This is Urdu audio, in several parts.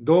2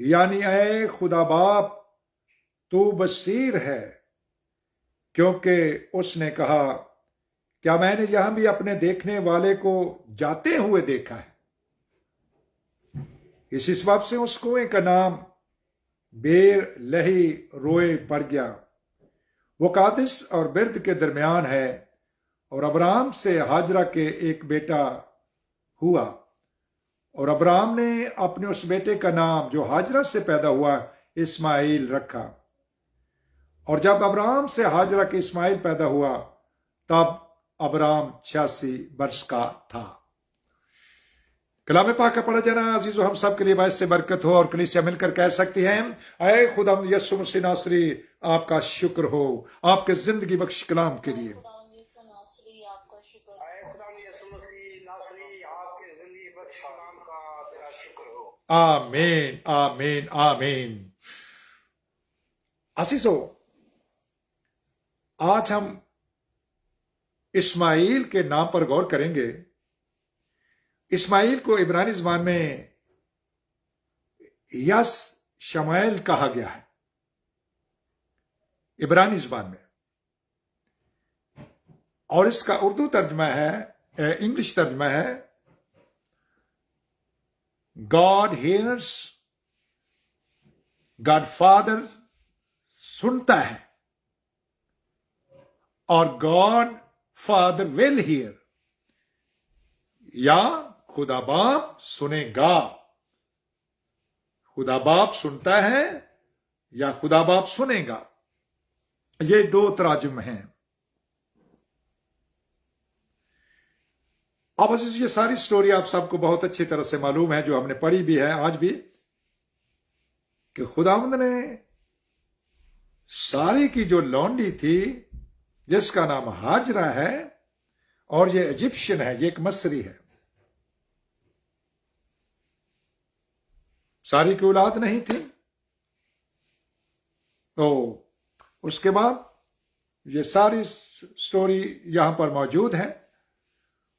یعنی اے خدا باپ تو بصیر ہے، کیونکہ اس نے کہا کیا میں نے یہاں بھی اپنے دیکھنے والے کو جاتے ہوئے دیکھا ہے؟ اسی سبب سے اس کنویں کا نام بیر لہی روئے پڑ گیا۔ وہ قادس اور برد کے درمیان ہے، اور ابرام سے ہاجرہ کے ایک بیٹا ہوا، اور ابرام نے اپنے اس بیٹے کا نام جو ہاجرہ سے پیدا ہوا اسماعیل رکھا۔ اور جب ابرام سے ہاجرہ کے اسماعیل پیدا ہوا تب ابرام 86 برس کا تھا۔ کلام پاک کا پڑھا جانا عزیزو ہم سب کے لیے باعث سے برکت ہو، اور کلیسیا مل کر کہہ سکتی ہیں اے خدا یسوع مسیح ناصری آپ کا شکر ہو آپ کے زندگی بخش کلام کے لیے۔ آمین آمین آمین۔ عزیزو آج ہم اسماعیل کے نام پر غور کریں گے۔ اسماعیل کو عبرانی زبان میں یس شمائل کہا گیا ہے، عبرانی زبان میں، اور اس کا اردو ترجمہ ہے، انگلش ترجمہ ہے گاڈ ہیئرس، گاڈ فادر سنتا ہے، اور گاڈ فادر ول ہیئر، یا خدا باپ سنے گا۔ خدا باپ سنتا ہے یا خدا باپ سنے گا، یہ دو تراجم ہیں۔ اب یہ ساری سٹوری آپ سب کو بہت اچھی طرح سے معلوم ہے، جو ہم نے پڑھی بھی ہے آج بھی، کہ خداوند نے ساری کی جو لونڈی تھی جس کا نام ہاجرہ ہے، اور یہ ایجپشن ہے، یہ ایک مصری ہے، ساری کی اولاد نہیں تھی، تو اس کے بعد یہ ساری سٹوری یہاں پر موجود ہے۔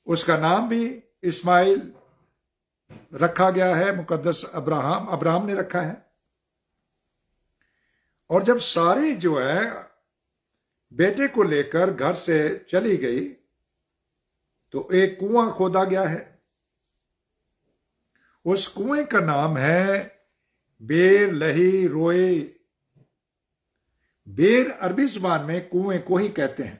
اس کا نام بھی اسماعیل رکھا گیا ہے، مقدس ابراہم نے رکھا ہے۔ اور جب ساری جو ہے بیٹے کو لے کر گھر سے چلی گئی تو ایک کنواں کھودا گیا ہے، اس کنویں کا نام ہے بیر لہی روئے۔ بیر عربی زبان میں کنویں کو ہی کہتے ہیں،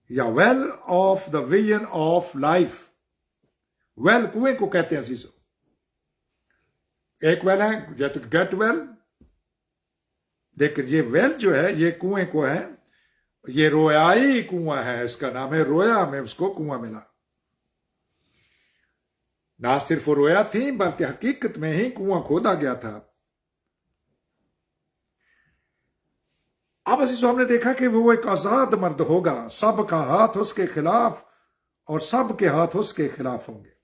یا well of the vision of life. Well کنویں کو کہتے ہیں عزیزو، ایک ویل ہے جیسے گیٹ ویل، لیکن یہ ویل جو ہے یہ کنویں کو ہے، یہ رویائی کنواں ہے، اس کا نام ہے رویا، میں اس کو کنواں ملا۔ نہ صرف وہ رویا تھی بلکہ حقیقت میں ہی کنواں کھودا گیا تھا۔ اب عزیزو ہم نے دیکھا کہ وہ ایک آزاد مرد ہوگا، سب کا ہاتھ اس کے خلاف اور سب کے ہاتھ اس کے خلاف ہوں گے۔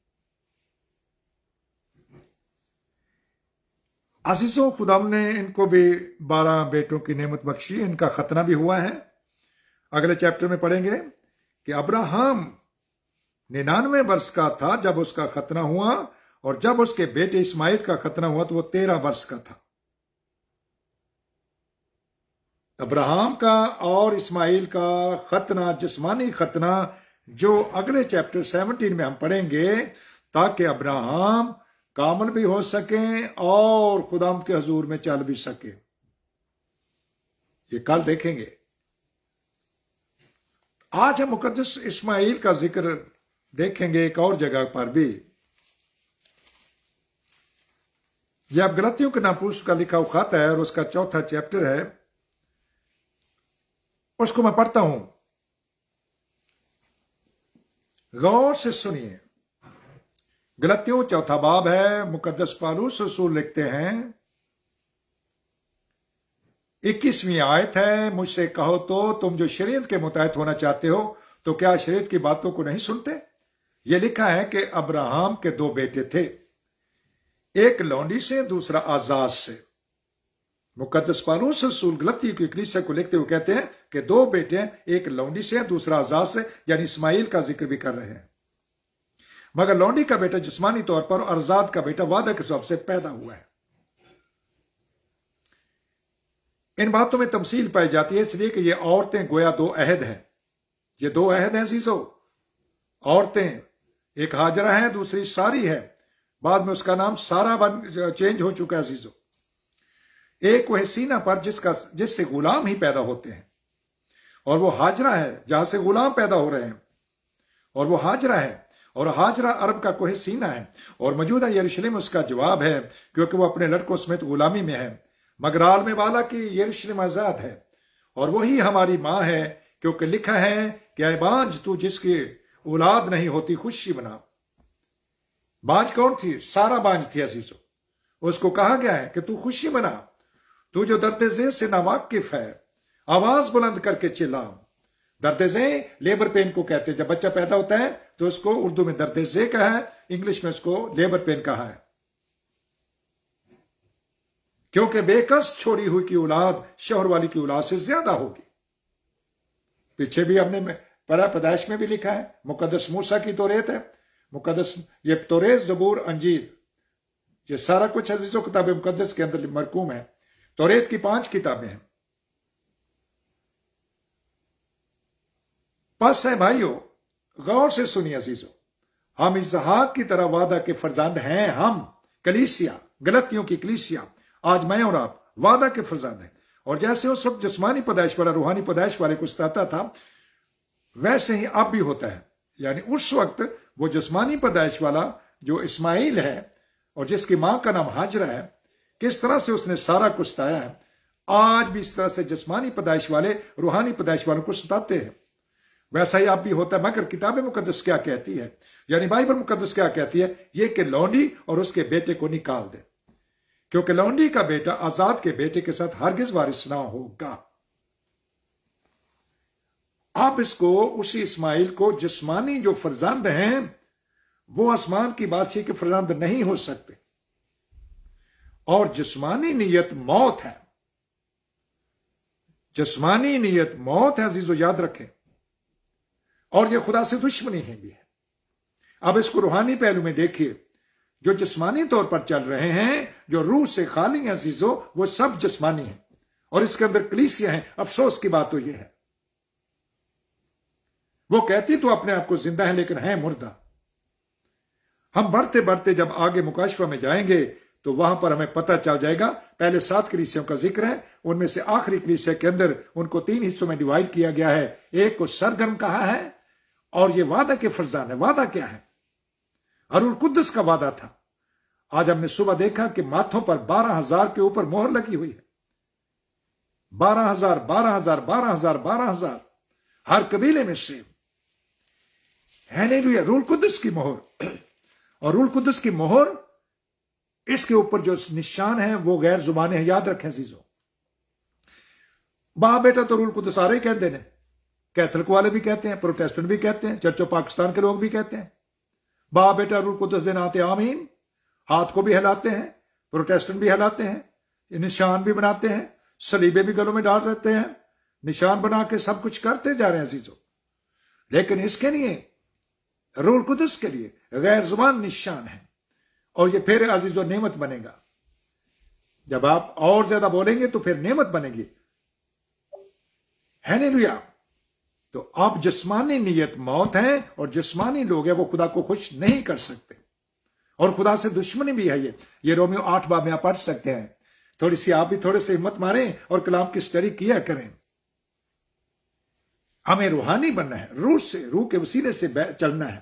عزیزو خدا نے ان کو بھی 12 بیٹوں کی نعمت بخشی، ان کا ختنہ بھی ہوا ہے۔ اگلے چیپٹر میں پڑھیں گے کہ ابراہم 99 برس کا تھا جب اس کا ختنہ ہوا، اور جب اس کے بیٹے اسماعیل کا ختنہ ہوا تو وہ 13 برس کا تھا۔ ابراہم کا اور اسماعیل کا ختنہ، جسمانی ختنہ، جو اگلے چیپٹر 17 میں ہم پڑھیں گے، تاکہ ابراہم کامل بھی ہو سکیں اور خداوند کے حضور میں چل بھی سکے۔ یہ کل دیکھیں گے۔ آج ہم مقدس اسماعیل کا ذکر دیکھیں گے ایک اور جگہ پر بھی۔ یہ اب غلطیوں کے ناموس کا لکھا ہوا خط ہے، اور اس کا 4 چیپٹر ہے، اس کو میں پڑھتا ہوں، غور سے سنیے۔ غلطیوں 4 باب ہے، مقدس پالوس رسول لکھتے ہیں، 21ویں آیت ہے، مجھ سے کہو تو تم جو شریعت کے متحد ہونا چاہتے ہو تو کیا شریعت کی باتوں کو نہیں سنتے؟ یہ لکھا ہے کہ ابراہم کے 2 بیٹے تھے، ایک لونڈی سے دوسرا آزاد سے۔ مقدس پالوس رسول غلطی کی کلیسیا کو لکھتے ہوئے کہتے ہیں کہ 2 بیٹے، ایک لونڈی سے دوسرا آزاد سے، یعنی اسماعیل کا ذکر بھی کر رہے ہیں۔ مگر لونڈی کا بیٹا جسمانی طور پر اور ذات کا بیٹا وعدہ کے سبب سے پیدا ہوا ہے۔ ان باتوں میں تمثیل پائی جاتی ہے اس لیے کہ یہ عورتیں گویا دو عہد ہیں۔ یہ دو عہد ہیں عزیزو۔ عورتیں ایک ہاجرہ ہیں، دوسری ساری ہے، بعد میں اس کا نام سارا چینج ہو چکا ہے عزیزو۔ ایک وہ سینہ پر جس سے غلام ہی پیدا ہوتے ہیں، اور وہ ہاجرہ ہے جہاں سے غلام پیدا ہو رہے ہیں، اور وہ ہاجرہ ہے، اور ہاجرہ عرب کا کوہ سینہ ہے، اور موجودہ یروشلم اس کا جواب ہے کیونکہ وہ اپنے لڑکوں سمیت غلامی میں ہے، مگر عالم بالا کی یروشلم آزاد ہے، اور وہی ہماری ماں ہے کیونکہ لکھا ہے کہ اے بانج تو جس کی اولاد نہیں ہوتی خوشی منا۔ بانج کون تھی؟ سارا بانج تھی عزیزو۔ اس کو کہا گیا ہے کہ تو خوشی منا، تو جو درد ذیل سے ناواقف ہے آواز بلند کر کے چلا۔ درد ذیل لیبر پین کو کہتے ہیں، جب بچہ پیدا ہوتا ہے تو اس کو اردو میں درد ذیل کہا ہے، انگلش میں اس کو لیبر پین کہا ہے، کیونکہ بے کس چھوڑی ہوئی کی اولاد شوہر والی کی اولاد سے زیادہ ہوگی۔ پیچھے بھی ہم نے پڑھا، پیدائش میں بھی لکھا ہے، مقدس موسیٰ کی توریت ہے، مقدس یہ توریت، زبور، انجیل، یہ سارا کچھ عزیزو کتاب مقدس کے اندر مرقوم ہے۔ توریت کی 5 کتابیں ہیں۔ پس ہے بھائیو، غور سے سنیے عزیزو، ہم اسحاق کی طرح وعدہ کے فرزند ہیں۔ ہم کلیسیا، غلطیوں کی کلیسیا، آج میں اور آپ وعدہ کے فرزند ہیں، اور جیسے اس وقت جسمانی پیدائش والا روحانی پیدائش والے کو ستاتا تھا ویسے ہی اب بھی ہوتا ہے۔ یعنی اس وقت وہ جسمانی پیدائش والا جو اسماعیل ہے اور جس کی ماں کا نام ہاجرہ ہے، کس طرح سے اس نے سارا کو ستایا ہے، آج بھی اس طرح سے جسمانی پیدائش والے روحانی پیدائش والوں کو ستاتے ہیں۔ ویسا ہی اب بھی ہوتا ہے، مگر کتاب مقدس کیا کہتی ہے، یعنی بائبل مقدس کیا کہتی ہے، یہ کہ لونڈی اور اس کے بیٹے کو نکال دے، کیونکہ لونڈی کا بیٹا آزاد کے بیٹے کے ساتھ ہرگز وارث نہ ہوگا۔ آپ اس کو، اسی اسماعیل کو، جسمانی جو فرزند ہیں وہ آسمان کی بادشاہی کے فرزند نہیں ہو سکتے، اور جسمانی نیت موت ہے، جسمانی نیت موت ہے عزیزو، یاد رکھیں، اور یہ خدا سے دشمنی ہے بھی ہے۔ اب اس کو روحانی پہلو میں دیکھیے، جو جسمانی طور پر چل رہے ہیں، جو روح سے خالی ہیں عزیزو، وہ سب جسمانی ہیں، اور اس کے اندر کلیسیا ہیں۔ افسوس کی بات تو یہ ہے، وہ کہتی تو اپنے آپ کو زندہ ہے لیکن ہیں مردہ۔ ہم بڑھتے بڑھتے جب آگے مکاشفہ میں جائیں گے تو وہاں پر ہمیں پتہ چل جائے گا۔ پہلے 7 کلیسیوں کا ذکر ہے، ان میں سے آخری کلیسیا کے اندر ان کو 3 حصوں میں ڈیوائیڈ کیا گیا ہے۔ ایک کو سرگرم کہا ہے، اور یہ وعدہ کے فرزند ہے۔ وعدہ کیا ہے؟ روح القدس کا وعدہ تھا۔ آج ہم نے صبح دیکھا کہ ماتھوں پر 12,000 کے اوپر مہر لگی ہوئی ہے۔ 12,000 12,000 12,000 12,000 ہر قبیلے میں سے۔ ہیلیلویا، روح القدس کی مہر، اور روح القدس کی مہر، اس کے اوپر جو نشان ہے وہ غیر زبانیں ہیں، یاد رکھیں عزیزو۔ باپ بیٹا تو روح القدس آ رہے کہتے ہیں، کیتھولک والے بھی کہتے ہیں، پروٹیسٹنٹ بھی کہتے ہیں، چرچ آف پاکستان کے لوگ بھی کہتے ہیں باپ بیٹا روح القدس دن آتے آمین، ہاتھ کو بھی ہلاتے ہیں، پروٹیسٹنٹ بھی ہلاتے ہیں، نشان بھی بناتے ہیں، صلیبے بھی گلوں میں ڈال رہتے ہیں، نشان بنا کے سب کچھ کرتے جا رہے ہیں عزیزو۔ لیکن اس کے لیے، روح القدس کے لیے غیر زبان نشان ہے، اور یہ پھر عزیزو نعمت بنے گا۔ جب آپ اور زیادہ بولیں گے تو پھر نعمت بنے گی۔ ہیلیلویا۔ تو آپ جسمانی نیت موت ہیں، اور جسمانی لوگ ہیں وہ خدا کو خوش نہیں کر سکتے، اور خدا سے دشمنی بھی ہے۔ یہ رومیو 8 باب میں آپ پڑھ سکتے ہیں۔ تھوڑی سی آپ بھی تھوڑے سے ہمت ماریں اور کلام کی اسٹڈی کیا کریں۔ ہمیں روحانی بننا ہے، روح سے، روح کے وسیلے سے چلنا ہے،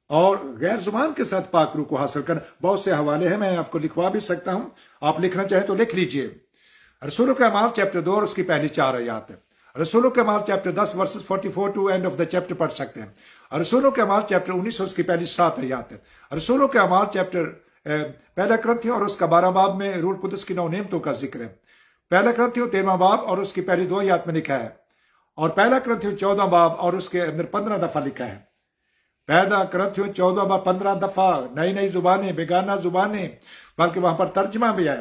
اور غیر زبان کے ساتھ پاک روح کو حاصل کرنا۔ بہت سے حوالے ہیں، میں آپ کو لکھوا بھی سکتا ہوں، آپ لکھنا چاہیں تو لکھ لیجئے۔ رسولوں کے اعمال چیپٹر 2 اور اس کی پہلی 4 آیات ہے۔ رسولوں کے اعمال chapter 10 verses 44 to end of the chapter پڑھ سکتے ہیں۔ رسولوں کے اعمال چیپٹر 19 اور اس کی پہلی 7 آیات ہے۔ رسولوں کے اعمال چیپٹر پہلا کرنتھیوں اور اس کا 12 باب میں روح القدس کی 9 نعمتوں کا ذکر ہے۔ پہلا کرنتھیوں 13 باب اور اس کی پہلی 2 آیات میں لکھا ہے، اور پہلا کرنتھیوں 14 باب اور اس کے اندر 15 دفعہ لکھا ہے۔ پہلا کرنتھیوں 14 باب 15 دفعہ، نئی زبانیں، بیگانہ زبانیں، بلکہ وہاں پر ترجمہ بھی ہے۔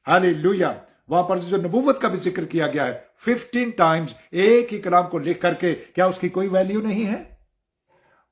ہاللیلویا۔ وہاں پر جو نبوت کا بھی ذکر کیا گیا ہے 15 ٹائمز، ایک ہی کلام کو لکھ کر کے، کیا اس کی کوئی ویلیو نہیں ہے؟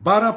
12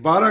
12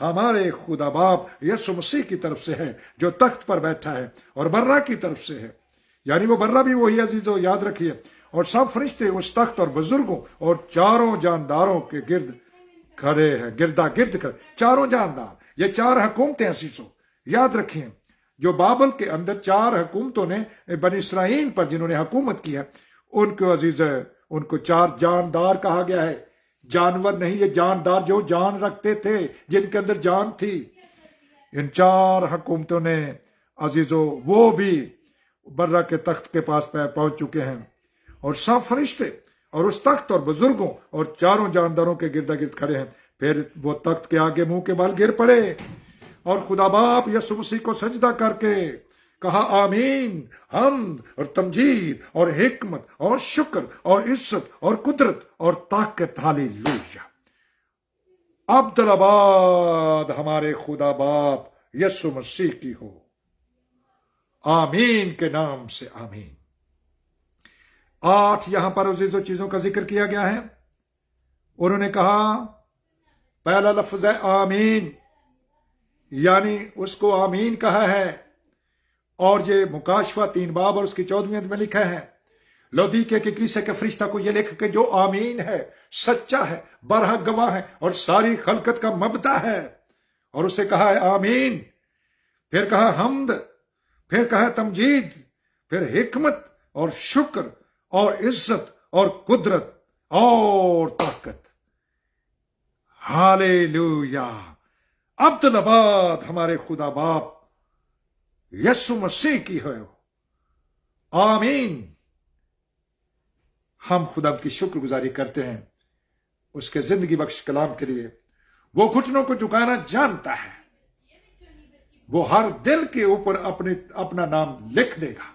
ہمارے خدا باپ یسوع مسیح کی طرف سے ہے جو تخت پر بیٹھا ہے اور برہ کی طرف سے ہے. یعنی وہ برہ بھی وہی عزیزو، یاد رکھیے. اور سب فرشتے اس تخت اور بزرگوں اور چاروں جانداروں کے گرد کھڑے ہیں، گردا گرد کھڑے. چاروں جاندار، یہ 4 حکومتیں عزیزو یاد رکھیں. جو بابل کے اندر 4 حکومتوں نے بنی اسرائیل پر جنہوں نے حکومت کی ہے، ان کو عزیز ہے، ان کو 4 جاندار کہا گیا ہے. جانور نہیں، یہ جاندار جو جان رکھتے تھے، جن کے اندر جان تھی. ان 4 حکومتوں نے عزیزو وہ بھی برہ کے تخت کے پاس پہنچ چکے ہیں. اور سب فرشتے اور اس تخت اور بزرگوں اور چاروں جانداروں کے گردا گرد کھڑے ہیں. پھر وہ تخت کے آگے منہ کے بال گر پڑے اور خدا باپ یسوع مسیح کو سجدہ کر کے کہا آمین. حمد اور تمجید اور حکمت اور شکر اور عزت اور قدرت اور طاقت ہاللویا عبدالآباد ہمارے خدا باپ یسوع مسیح کی ہو. آمین کے نام سے آمین. 8 یہاں پر عزیزو چیزوں کا ذکر کیا گیا ہے. انہوں نے کہا پہلا لفظ ہے آمین، یعنی اس کو آمین کہا ہے. اور یہ مکاشفہ 3 باب اور اس کی 14ویں آیت میں لکھا ہے. لودیکے کے کلیسیا کے فرشتہ کو یہ لکھ کہ جو آمین ہے، سچا ہے، برحق گواہ ہے اور ساری خلقت کا مبدا ہے. اور اسے کہا ہے آمین، پھر کہا حمد، پھر کہا تمجید، پھر حکمت اور شکر اور عزت اور قدرت اور طاقت. ہاللویا عبدالآباد ہمارے خدا باپ یسوع مسیح کی ہو. آمین. ہم خدا کی شکر گزاری کرتے ہیں اس کے زندگی بخش کلام کے لیے. وہ گھٹنوں کو جھکانا جانتا ہے، وہ ہر دل کے اوپر اپنا نام لکھ دے گا.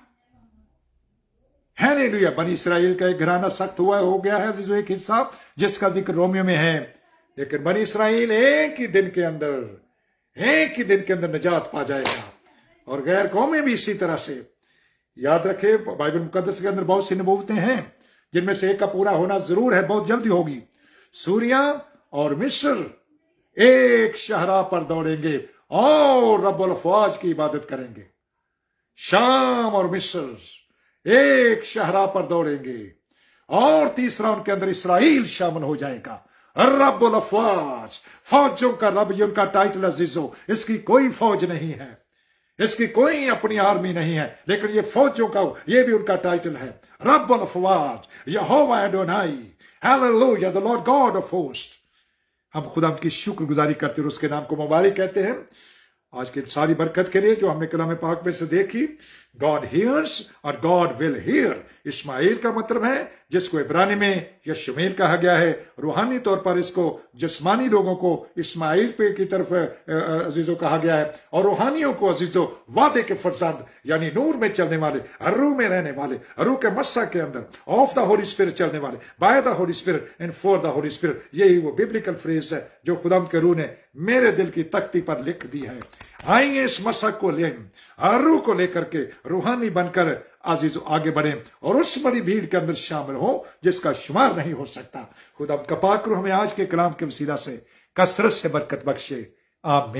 ہاللویا. بنی اسرائیل کا ایک گھرانہ سخت ہو گیا ہے عزیزو، ایک حصہ جس کا ذکر رومیو میں ہے. لیکن بنی اسرائیل ایک ہی دن کے اندر نجات پا جائے گا. اور غیر قومیں بھی اسی طرح سے. یاد رکھے بائبل مقدس کے اندر بہت سی نبوتیں ہیں جن میں سے ایک کا پورا ہونا ضرور ہے، بہت جلدی ہوگی. سوریا اور مصر ایک شاہراہ پر دوڑیں گے اور رب الافواج کی عبادت کریں گے. شام اور مصر ایک شاہراہ پر دوڑیں گے. اور تیسرا ان کے اندر اسرائیل شامل ہو جائے گا. رب الافواج، فوجوں کا رب، یہ ان کا ٹائٹل عزیزو. اس کی کوئی فوج نہیں ہے، اس کی کوئی اپنی آرمی نہیں ہے، لیکن یہ فوجوں کا، یہ بھی ان کا ٹائٹل ہے. رب الافواج، یہوہ ایڈونائی، hallelujah, the Lord God of hosts. ہم خدا کی شکر گزاری کرتے ہیں اور اس کے نام کو مبارک کہتے ہیں. آج کی ساری برکت کے لیے جو ہم نے کلام پاک میں سے دیکھی، God hears اور God will hear. اسماعیل کا مطلب ہے جس کو عبرانی میں یشمیل کہا گیا ہے. روحانی طور پر اس کو جسمانی لوگوں کو اسماعیل پہ کی طرف عزیزو کہا گیا ہے، اور روحانیوں کو عزیزو وعدے کے فرزند، یعنی نور میں چلنے والے، روح میں رہنے والے، روح کے مسا کے اندر آف دا ہولی اسپرٹ چلنے والے، by the Holy Spirit and for the Holy Spirit. یہی وہ بیبلیکل فریز ہے جو خدا کے روح نے میرے دل کی تختی پر لکھ دی ہے. آئیے اس مسق کو لیں، روح کو لے کر کے روحانی بن کر عزیزو آگے بڑھیں اور اس بڑی بھیڑ کے اندر شامل ہو جس کا شمار نہیں ہو سکتا. خدا کا پاک روح ہمیں آج کے کلام کے وسیلہ سے کثرت سے برکت بخشے. آمین.